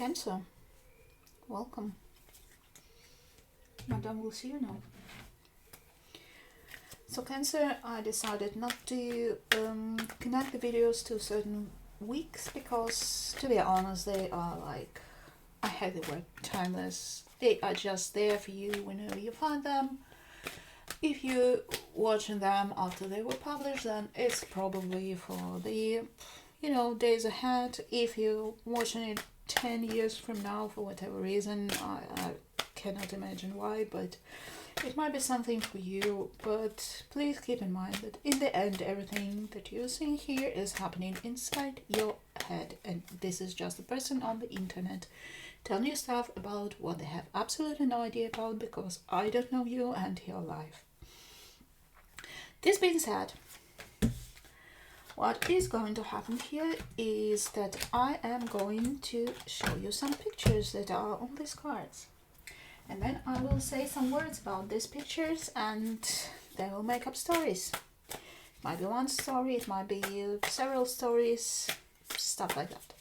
Cancer, welcome. Madame will see you now. So Cancer, I decided not to connect the videos to certain weeks because, to be honest, they are like, I hate the word timeless. They are just there for you whenever you find them. If you're watching them after they were published, then it's probably for the, days ahead. If you're watching it 10 years from now, for whatever reason, I cannot imagine why, but it might be something for you. But please keep in mind that in the end, everything that you're seeing here is happening inside your head, and this is just a person on the internet telling you stuff about what they have absolutely no idea about, because I don't know you and your life. This being said, what is going to happen here is that I am going to show you some pictures that are on these cards. And then I will say some words about these pictures and they will make up stories. It might be one story, it might be several stories, stuff like that.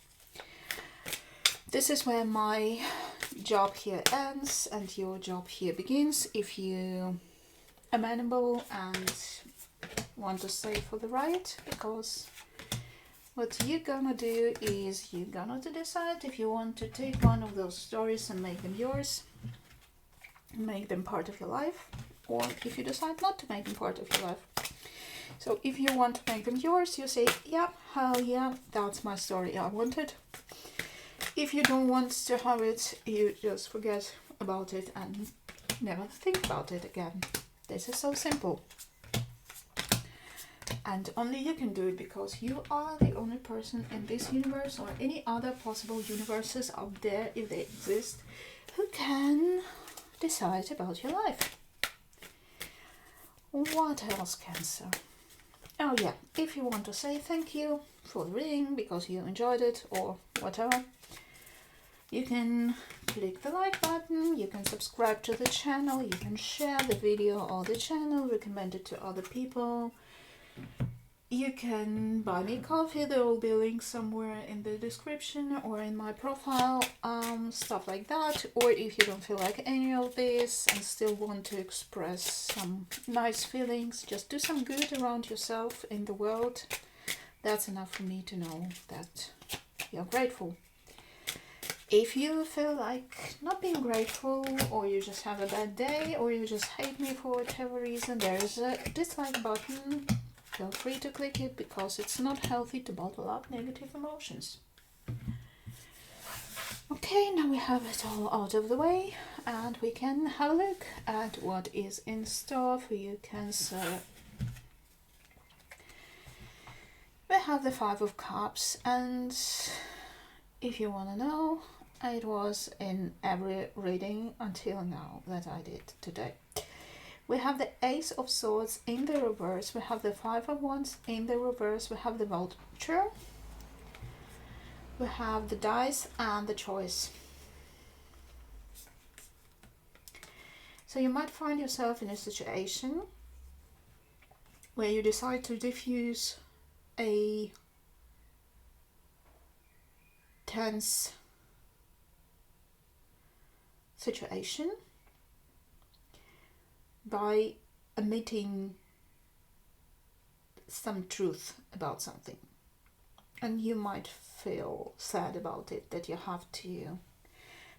This is where my job here ends and your job here begins. If you are amenable and want to stay for the ride, because what you're gonna do is you're gonna decide if you want to take one of those stories and make them yours, make them part of your life, or if you decide not to make them part of your life. So if you want to make them yours, you say, yeah, hell yeah, that's my story, I want it. If you don't want to have it, you just forget about it and never think about it again. This is so simple. And only you can do it, because you are the only person in this universe or any other possible universes out there, if they exist, who can decide about your life. What else, Cancer? Oh yeah, if you want to say thank you for the reading because you enjoyed it or whatever, you can click the like button, you can subscribe to the channel, you can share the video or the channel, recommend it to other people. You can buy me coffee, there will be a link somewhere in the description or in my profile, stuff like that. Or if you don't feel like any of this and still want to express some nice feelings, just do some good around yourself in the world. That's enough for me to know that you're grateful. If you feel like not being grateful, or you just have a bad day, or you just hate me for whatever reason, there is a dislike button. Feel free to click it, because it's not healthy to bottle up negative emotions. Okay, now we have it all out of the way, and we can have a look at what is in store for you, Cancer. We have the Five of Cups, and if you want to know, it was in every reading until now that I did today. We have the Ace of Swords in the reverse, we have the Five of Wands in the reverse, we have the Vulture, we have the Dice and the Choice. So you might find yourself in a situation where you decide to diffuse a tense situation by admitting some truth about something, and you might feel sad about it, that you have to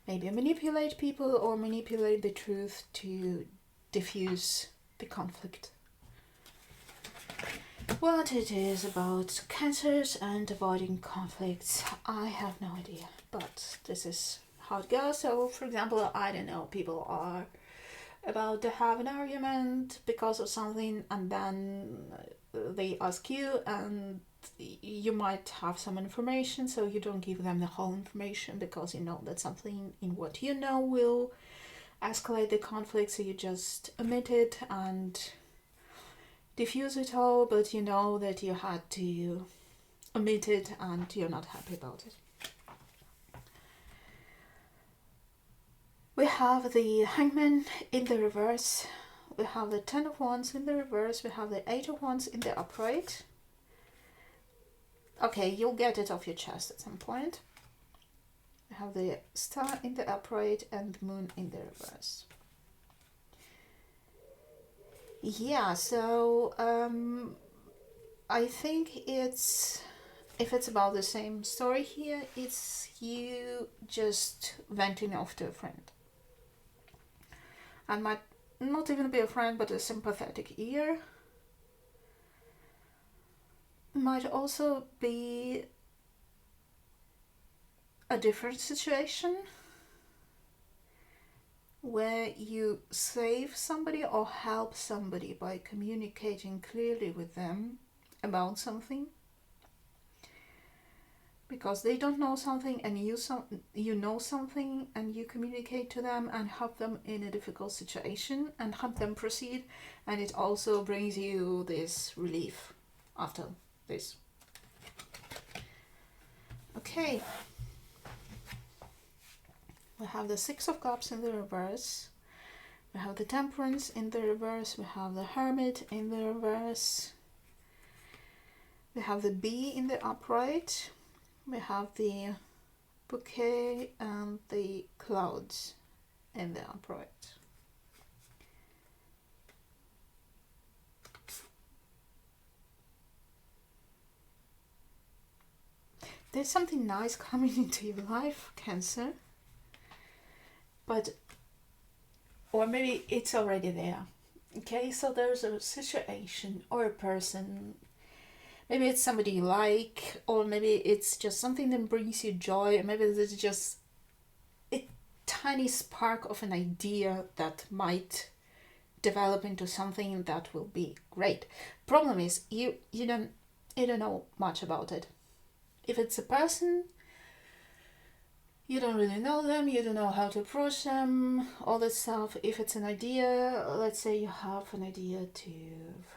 maybe manipulate people or manipulate the truth to diffuse the conflict. What it is about Cancers and avoiding conflicts, I have no idea, but this is how it goes. So for example, I don't know, people are about to have an argument because of something, and then they ask you, and you might have some information, so you don't give them the whole information because you know that something in what you know will escalate the conflict, so you just omit it and diffuse it all, but you know that you had to omit it and you're not happy about it. We have the Hangman in the reverse, we have the Ten of Wands in the reverse, we have the Eight of Wands in the upright. Okay, you'll get it off your chest at some point. We have the star in the upright and the moon in the reverse. Yeah, so I think if it's about the same story here, it's you just venting off to a friend. And might not even be a friend, but a sympathetic ear. Might also be a different situation where you save somebody or help somebody by communicating clearly with them about something, because they don't know something and you know something, and you communicate to them and help them in a difficult situation and help them proceed, and it also brings you this relief after this. Okay, we have the Six of Cups in the reverse, we have the Temperance in the reverse, we have the Hermit in the reverse, we have the Bee in the upright, we have the Bouquet and the Clouds in the upright. There's something nice coming into your life, Cancer. Or maybe it's already there. Okay, so there's a situation or a person. Maybe it's somebody you like, or maybe it's just something that brings you joy, or maybe it's just a tiny spark of an idea that might develop into something that will be great. Problem is you don't know much about it. If it's a person, you don't really know them, you don't know how to approach them, all that stuff. If it's an idea, let's say you have an idea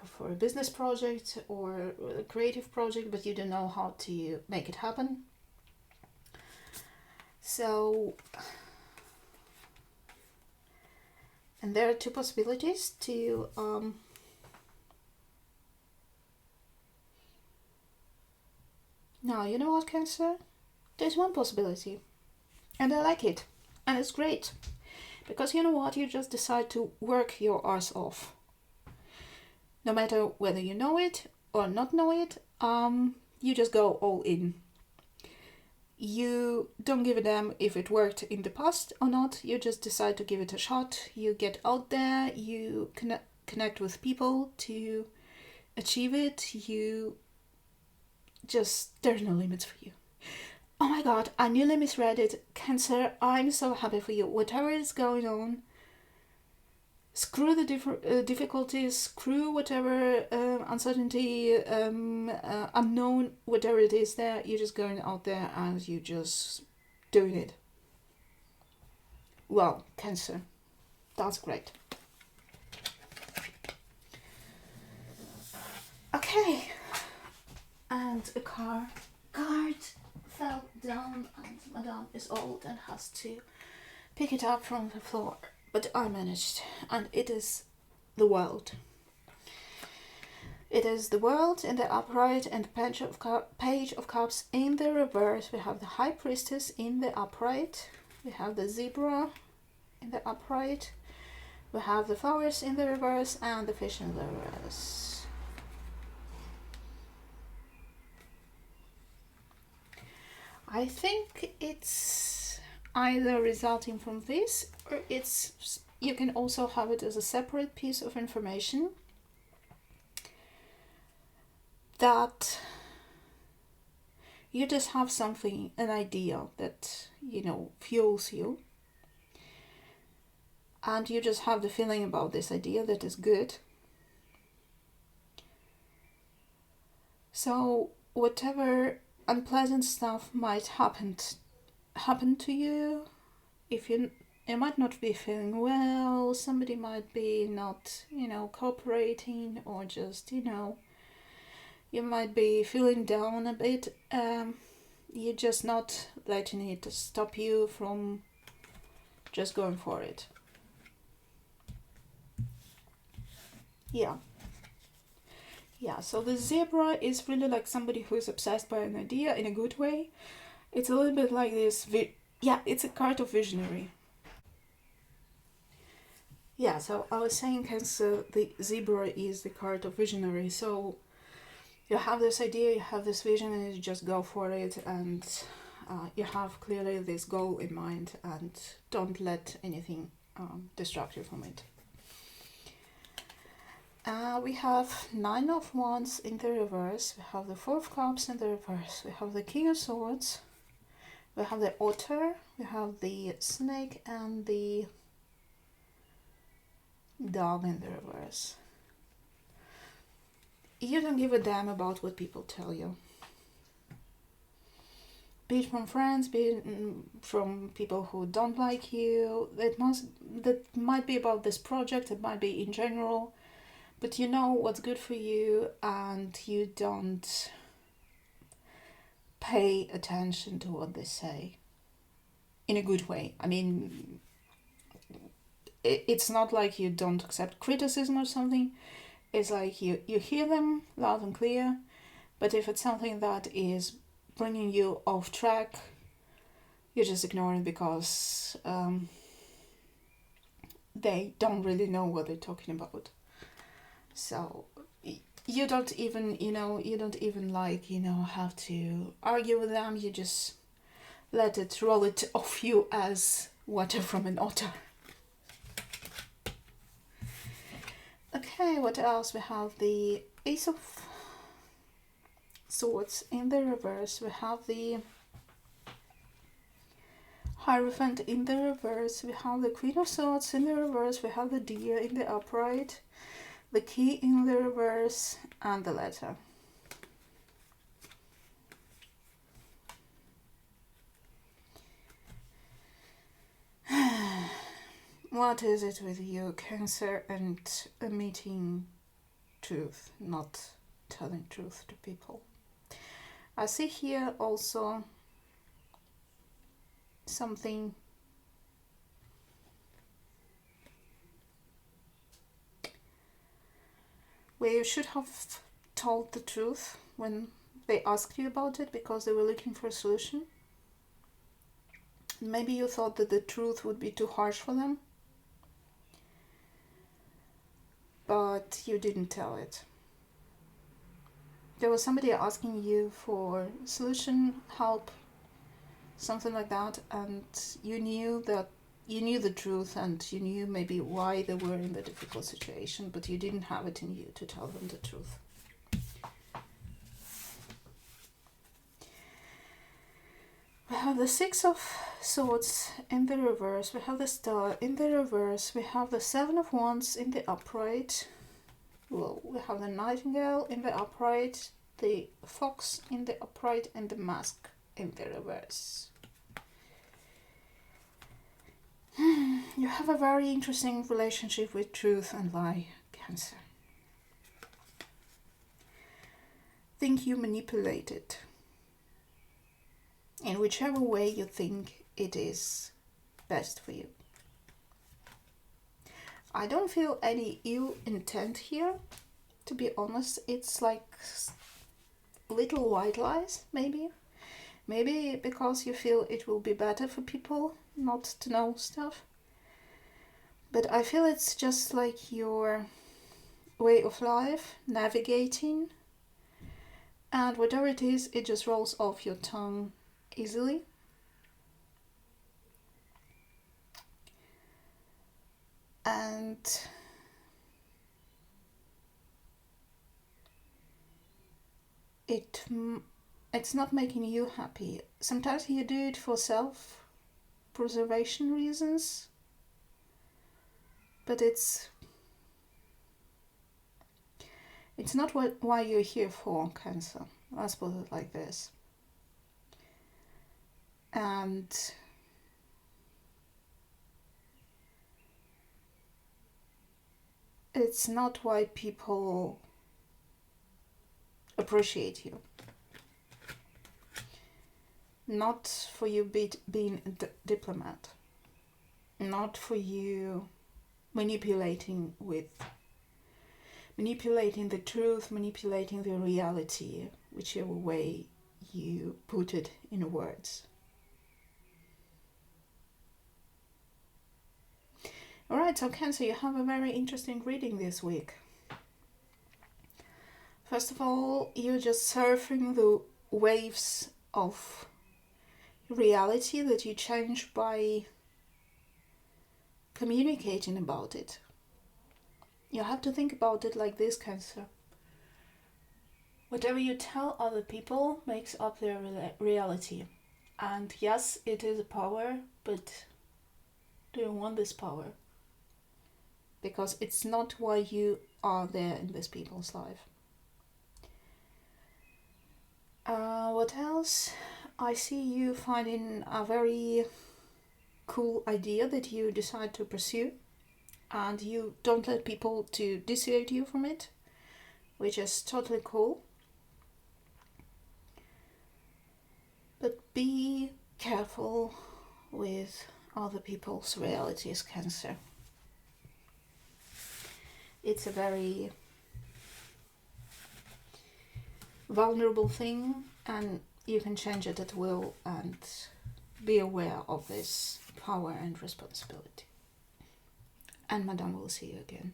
for a business project or a creative project, but you don't know how to make it happen. So, and there are two possibilities to now, you know what, Cancer? There's one possibility. And I like it. And it's great. Because you know what? You just decide to work your arse off. No matter whether you know it or not know it, you just go all in. You don't give a damn if it worked in the past or not. You just decide to give it a shot. You get out there. You connect with people to achieve it. There's no limits for you. Oh my god, I nearly misread it. Cancer, I'm so happy for you. Whatever is going on, screw the difficulties, screw whatever uncertainty, unknown, whatever it is there, you're just going out there and you just doing it. Well, Cancer, that's great. Okay, and a card fell down and Madame is old and has to pick it up from the floor, but I managed, and it is the World. It is the World in the upright and Page of Cups in the reverse. We have the High Priestess in the upright, we have the Zebra in the upright, we have the Flowers in the reverse and the Fish in the reverse. I think it's either resulting from this, or you can also have it as a separate piece of information that you just have something, an idea that, fuels you, and you just have the feeling about this idea that is good. So whatever unpleasant stuff might happen to you, if you might not be feeling well, somebody might be not cooperating, or just you might be feeling down a bit, you're just not letting it stop you from just going for it. Yeah, so the Zebra is really like somebody who is obsessed by an idea in a good way. It's a little bit like this Yeah, it's a card of visionary. Yeah, so I was saying, Cancer, the zebra is the card of visionary. So you have this idea, you have this vision, and you just go for it, and you have clearly this goal in mind, and don't let anything distract you from it. We have Nine of Wands in the reverse, we have the Four of Cups in the reverse, we have the King of Swords, we have the Otter, we have the Snake, and the Dog in the reverse. You don't give a damn about what people tell you. Be it from friends, be it from people who don't like you. That might be about this project, it might be in general, but you know what's good for you, and you don't pay attention to what they say in a good way. I mean, it's not like you don't accept criticism or something. It's like you hear them loud and clear, but if it's something that is bringing you off track, you just ignore it, because they don't really know what they're talking about. So you don't even, like, have to argue with them. You just let it roll it off you as water from an otter. Okay, what else? We have the Ace of Swords in the reverse. We have the Hierophant in the reverse. We have the Queen of Swords in the reverse. We have the Deer in the upright, the Key in the reverse, and the Letter. What is it with you, Cancer, and omitting truth, not telling truth to people? I see here also something where you should have told the truth when they asked you about it, because they were looking for a solution. Maybe you thought that the truth would be too harsh for them, but you didn't tell it. There was somebody asking you for solution, help, something like that, and you knew the truth, and you knew maybe why they were in the difficult situation, but you didn't have it in you to tell them the truth. We have the Six of Swords in the reverse, we have the Star in the reverse, we have the Seven of Wands in the upright, well, we have the Nightingale in the upright, the Fox in the upright, and the Mask in the reverse. You have a very interesting relationship with truth and lie, Cancer. Think you manipulate it in whichever way you think it is best for you. I don't feel any ill intent here, to be honest. It's like little white lies, maybe. Maybe because you feel it will be better for people not to know stuff. But I feel it's just like your way of life, navigating, and whatever it is, it just rolls off your tongue easily. And it's not making you happy. Sometimes you do it for self-preservation reasons, but it's not why you're here for, Cancer. Let's put it like this. And it's not why people appreciate you. Not for you being a diplomat. Not for you manipulating the truth, manipulating the reality, whichever way you put it in words. Alright, so Cancer, you have a very interesting reading this week. First of all, you're just surfing the waves of reality that you change by communicating about it. You have to think about it like this, Cancer. Whatever you tell other people makes up their reality. And yes, it is a power, but do you want this power? Because it's not why you are there in this people's life. What else? I see you finding a very cool idea that you decide to pursue, and you don't let people to dissuade you from it, which is totally cool. But be careful with other people's realities, Cancer. It's a very vulnerable thing, and you can change it at will, and be aware of this power and responsibility. And Madame will see you again.